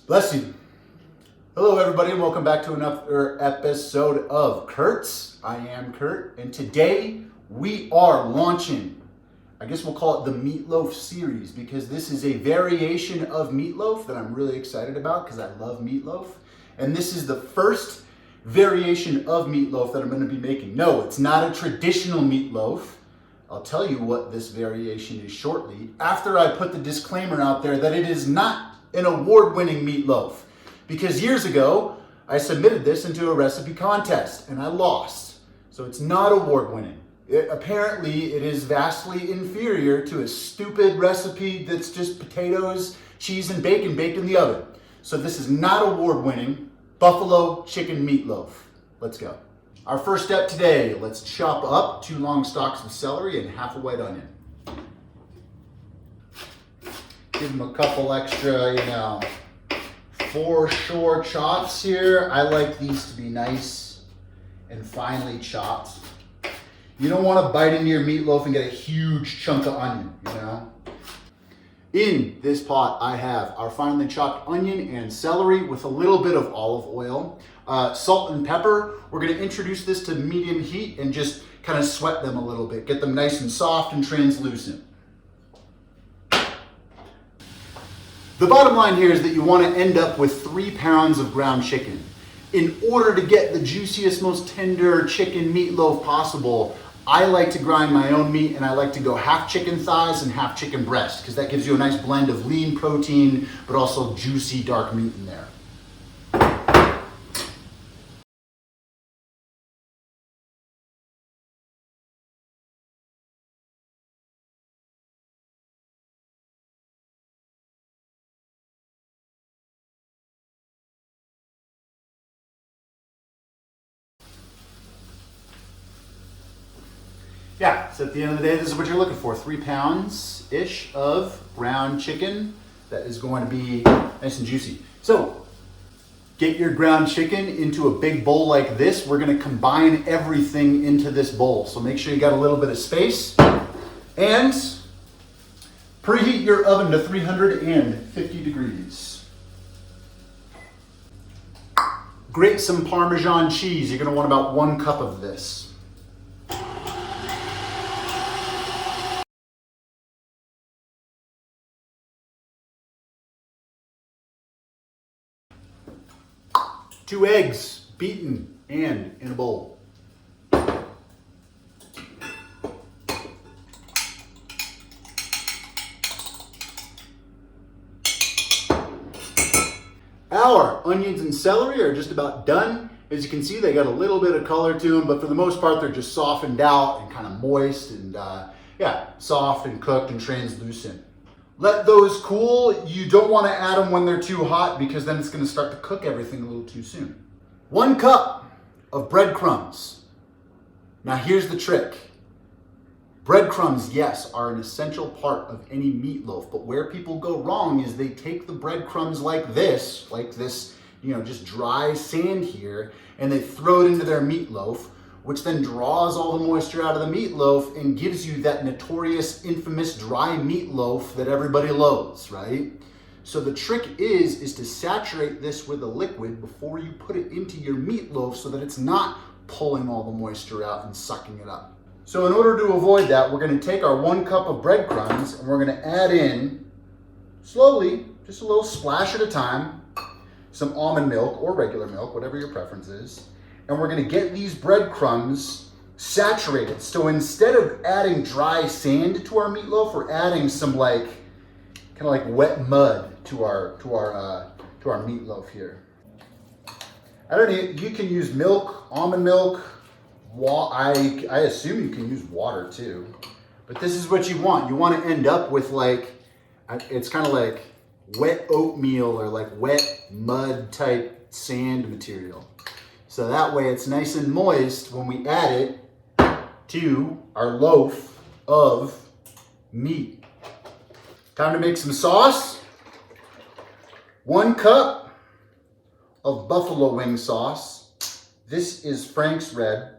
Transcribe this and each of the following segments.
Bless you. Hello, everybody, and welcome back to another episode of Kurt's. I am Kurt, and today we are launching, I guess we'll call it the Meatloaf series, because this is a variation of Meatloaf that I'm really excited about because I love Meatloaf. And this is the first variation of Meatloaf that I'm going to be making. No, it's not a traditional Meatloaf. I'll tell you what this variation is shortly, after I put the disclaimer out there that it is not an award-winning meatloaf. Because years ago, I submitted this into a recipe contest and I lost. So it's not award-winning. Apparently, it is vastly inferior to a stupid recipe that's just potatoes, cheese, and bacon baked in the oven. So this is not award-winning buffalo chicken meatloaf. Let's go. Our first step today, let's chop up 2 long stalks of celery and half a white onion. Give them a couple extra, 4 short chops here. I like these to be nice and finely chopped. You don't want to bite into your meatloaf and get a huge chunk of onion, In this pot, I have our finely chopped onion and celery with a little bit of olive oil, salt and pepper. We're going to introduce this to medium heat and just kind of sweat them a little bit, get them nice and soft and translucent. The bottom line here is that you want to end up with 3 pounds of ground chicken. In order to get the juiciest, most tender chicken meatloaf possible, I like to grind my own meat, and I like to go half chicken thighs and half chicken breast, because that gives you a nice blend of lean protein, but also juicy dark meat in there. Yeah, so at the end of the day, this is what you're looking for. 3 pounds-ish of ground chicken that is going to be nice and juicy. So, get your ground chicken into a big bowl like this. We're going to combine everything into this bowl. So make sure you got a little bit of space. And preheat your oven to 350 degrees. Grate some Parmesan cheese. You're going to want about 1 cup of this. Two eggs, beaten and in a bowl. Our onions and celery are just about done. As you can see, they got a little bit of color to them, but for the most part, they're just softened out and kind of moist and soft and cooked and translucent. Let those cool. You don't want to add them when they're too hot, because then it's going to start to cook everything a little too soon. 1 cup of breadcrumbs. Now here's the trick. Breadcrumbs, yes, are an essential part of any meatloaf, but where people go wrong is they take the breadcrumbs like this, just dry sand here, and they throw it into their meatloaf, which then draws all the moisture out of the meatloaf and gives you that notorious, infamous dry meatloaf that everybody loathes, right? So the trick is to saturate this with a liquid before you put it into your meatloaf so that it's not pulling all the moisture out and sucking it up. So in order to avoid that, we're going to take our 1 cup of breadcrumbs and we're going to add in, slowly, just a little splash at a time, some almond milk or regular milk, whatever your preference is. And we're going to get these breadcrumbs saturated. So instead of adding dry sand to our meatloaf, we're adding some kind of like wet mud to our meatloaf here. I don't know, you can use milk, almond milk. I assume you can use water too. But this is what you want. You want to end up with it's kind of like wet oatmeal or like wet mud type sand material. So that way it's nice and moist when we add it to our loaf of meat. Time to make some sauce. 1 cup of buffalo wing sauce. This is Frank's Red.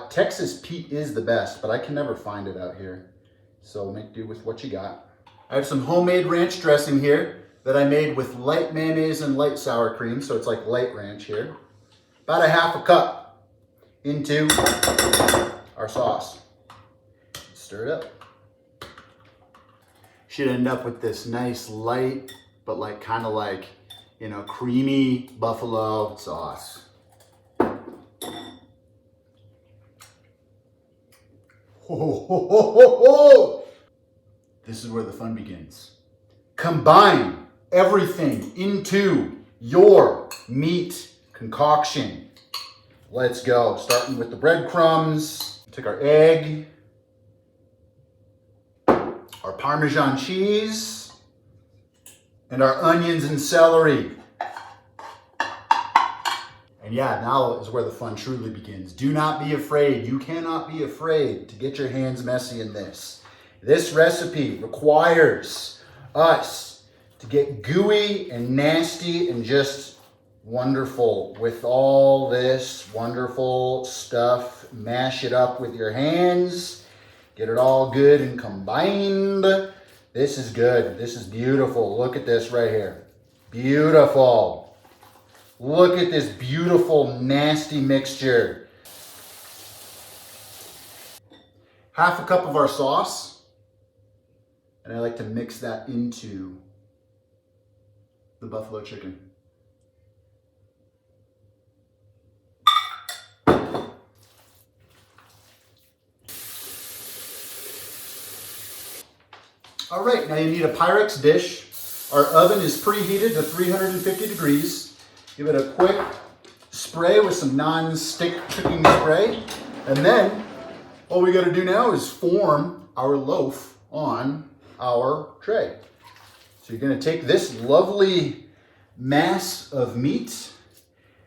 Texas Pete is the best, but I can never find it out here. So make do with what you got. I have some homemade ranch dressing here. that I made with light mayonnaise and light sour cream, so it's like light ranch here. About a half a cup into our sauce. Stir it up. Should end up with this nice light, but like kind of like, you know, creamy buffalo sauce. Ho, ho, ho, ho, ho. This is where the fun begins. Combine everything into your meat concoction. Let's go. Starting with the breadcrumbs. Take our egg, our Parmesan cheese, and our onions and celery. And yeah, now is where the fun truly begins. Do not be afraid. You cannot be afraid to get your hands messy in this. This recipe requires us to get gooey and nasty and just wonderful with all this wonderful stuff. Mash it up with your hands. Get it all good and combined. This is good. This is beautiful. Look at this right here. Beautiful. Look at this beautiful, nasty mixture. Half a cup of our sauce. And I like to mix that into the buffalo chicken. All right, now you need a Pyrex dish. Our oven is preheated to 350 degrees. Give it a quick spray with some non-stick cooking spray. And then all we gotta do now is form our loaf on our tray. So you're gonna take this lovely mass of meat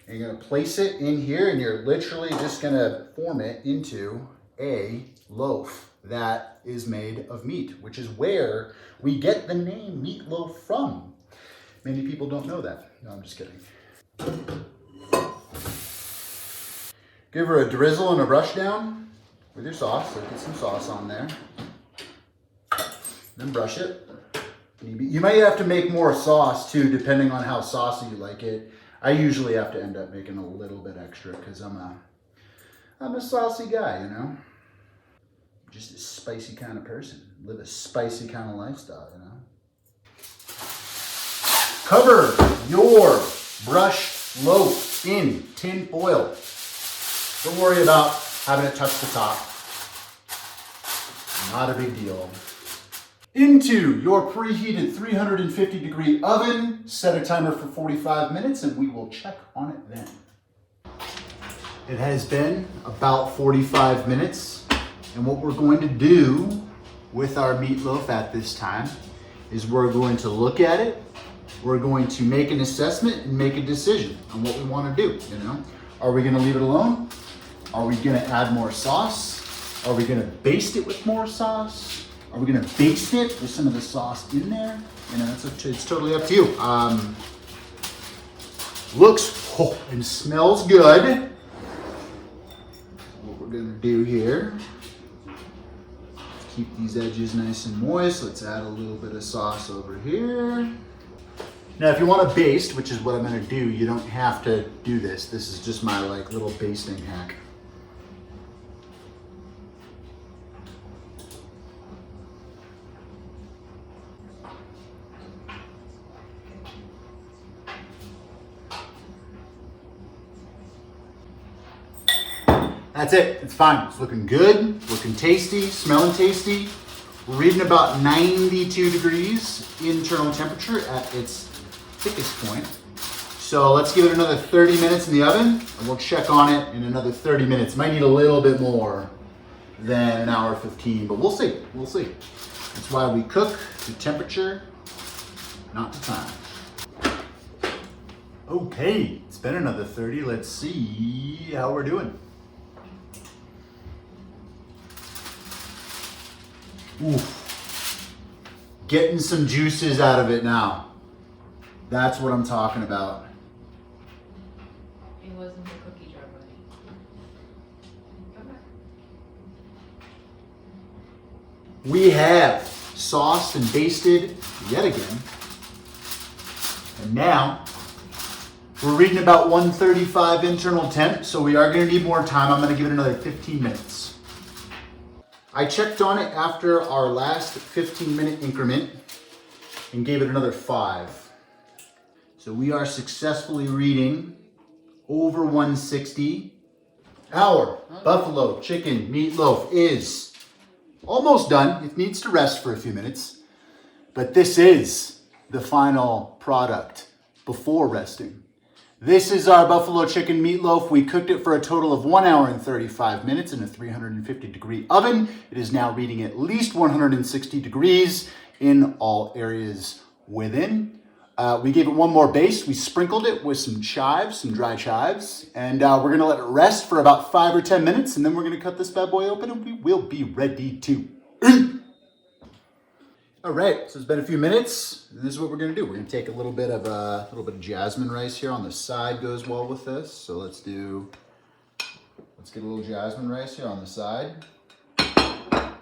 and you're gonna place it in here and you're literally just gonna form it into a loaf that is made of meat, which is where we get the name meatloaf from. Many people don't know that. No, I'm just kidding. Give her a drizzle and a brush down with your sauce. So get some sauce on there. Then brush it. You might have to make more sauce too, depending on how saucy you like it. I usually have to end up making a little bit extra because I'm a saucy guy, you know? Just a spicy kind of person. Live a spicy kind of lifestyle, you know? Cover your brushed loaf in tin foil. Don't worry about having it touch the top. Not a big deal. Into your preheated 350 degree oven. Set a timer for 45 minutes and we will check on it then. It has been about 45 minutes. And what we're going to do with our meatloaf at this time is we're going to look at it. We're going to make an assessment and make a decision on what we want to do, you know? Are we going to leave it alone? Are we going to add more sauce? Are we going to baste it with more sauce? Are we going to baste it with some of the sauce in there? You know, it's totally up to you. Looks and smells good. What we're going to do here, keep these edges nice and moist. Let's add a little bit of sauce over here. Now, if you want to baste, which is what I'm going to do, you don't have to do this. This is just my like little basting hack. That's it. It's fine. It's looking good, looking tasty, smelling tasty. We're reading about 92 degrees internal temperature at its thickest point. So let's give it another 30 minutes in the oven and we'll check on it in another 30 minutes. Might need a little bit more than an hour 15, but we'll see. We'll see. That's why we cook to temperature, not to time. Okay, it's been another 30. Let's see how we're doing. Ooh, getting some juices out of it now. That's what I'm talking about. It wasn't the cookie jar, buddy. Okay. We have sauced and basted yet again And now, we're reading about 135 internal temp, so we are gonna need more time. I'm gonna give it another 15 minutes. I checked on it after our last 15-minute increment and gave it another 5. So we are successfully reading over 160. Our buffalo chicken meatloaf is almost done. It needs to rest for a few minutes, but this is the final product before resting. This is our buffalo chicken meatloaf. We cooked it for a total of 1 hour and 35 minutes in a 350-degree oven. It is now reading at least 160 degrees in all areas within. We gave it one more baste. We sprinkled it with some chives, some dry chives, and we're gonna let it rest for about 5 or 10 minutes, and then we're gonna cut this bad boy open and we will be ready to eat. All right, so it's been a few minutes. This is what we're gonna do. We're gonna take a little bit of jasmine rice here on the side, goes well with this. So let's get a little jasmine rice here on the side.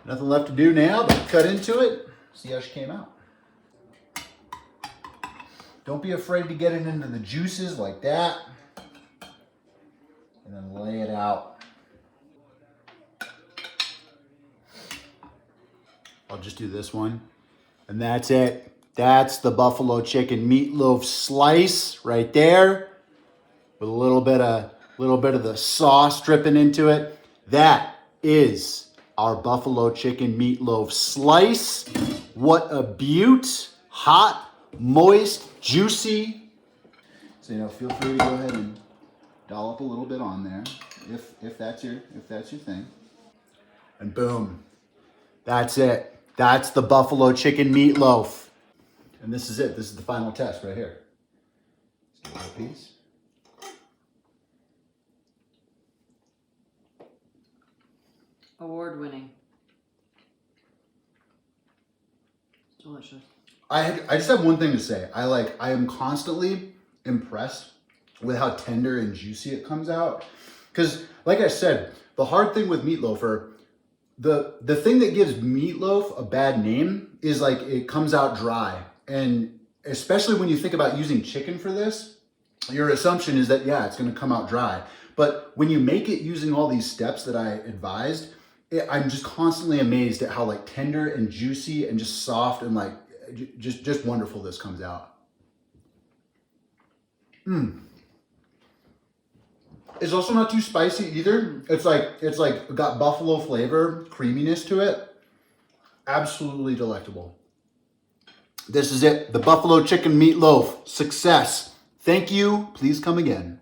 Nothing left to do now but cut into it. See how she came out. Don't be afraid to get it into the juices like that. And then lay it out. I'll just do this one. And that's it. That's the buffalo chicken meatloaf slice right there. With a little bit of the sauce dripping into it. That is our buffalo chicken meatloaf slice. What a beaut. Hot, moist, juicy. So feel free to go ahead and dollop a little bit on there if that's your thing. And boom. That's it. That's the buffalo chicken meatloaf. And this is it. This is the final test right here. Let's get a little piece. Award-winning. Delicious. I just have one thing to say. I am constantly impressed with how tender and juicy it comes out. Because, like I said, the hard thing with meatloaf, or the thing that gives meatloaf a bad name is like it comes out dry. And especially when you think about using chicken for this, your assumption is that, yeah, it's going to come out dry. But when you make it using all these steps that I advised, I'm just constantly amazed at how like tender and juicy and just soft and like just wonderful this comes out. It's also not too spicy either. It's like got buffalo flavor, creaminess to it. Absolutely delectable. This is it. The buffalo chicken meatloaf. Success. Thank you. Please come again.